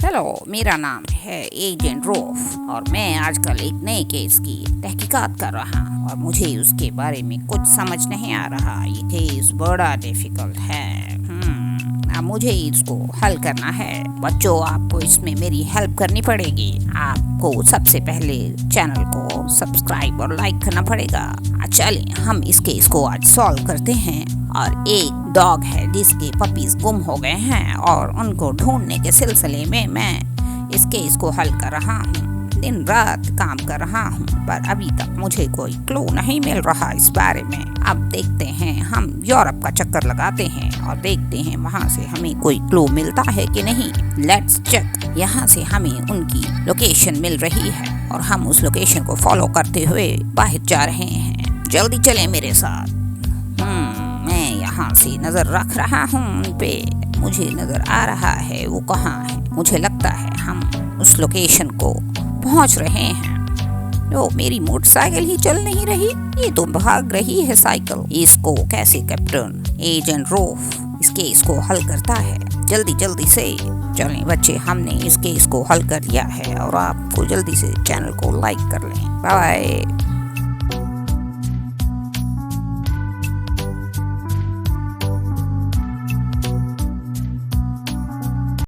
Hello, मेरा नाम है एजेंट रोफ और मैं आजकल एक नए केस की तहकीकात कर रहा हूँ और मुझे उसके बारे में कुछ समझ नहीं आ रहा। ये केस बड़ा डिफिकल्ट है। अब मुझे इसको हल करना है। बच्चों, आपको इसमें मेरी हेल्प करनी पड़ेगी। आपको सबसे पहले चैनल को सब्सक्राइब और लाइक करना पड़ेगा। चलिए हम इस केस को आज सॉल्व करते हैं। और एक डॉग है जिसके पपीज गुम हो गए हैं और उनको ढूंढने के सिलसिले में मैं इस केस को हल कर रहा हूँ। दिन रात काम कर रहा हूँ पर अभी तक मुझे कोई क्लू नहीं मिल रहा इस बारे में। अब देखते हैं, हम यूरोप का चक्कर लगाते हैं और देखते हैं वहाँ से हमें कोई क्लू मिलता है कि नहीं। Let's check. यहाँ से हमें उनकी लोकेशन मिल रही है और हम उस लोकेशन को फॉलो करते हुए बाहर जा रहे हैं। जल्दी चलें मेरे साथ। मैं यहाँ से नजर रख रहा हूँ उन पे। मुझे नजर आ रहा है वो कहाँ है। मुझे लगता है हम उस लोकेशन को पहुँच रहे हैं। ओ, मेरी मोटरसाइकिल ही चल नहीं रही, ये तो भाग रही है साइकिल। इसको कैसे कैप्टन एजेंट रोफ इस केस को हल करता है। जल्दी जल्दी से चलें बच्चे, हमने इस केस को हल कर दिया है और आपको जल्दी से चैनल को लाइक कर लें। Bye bye.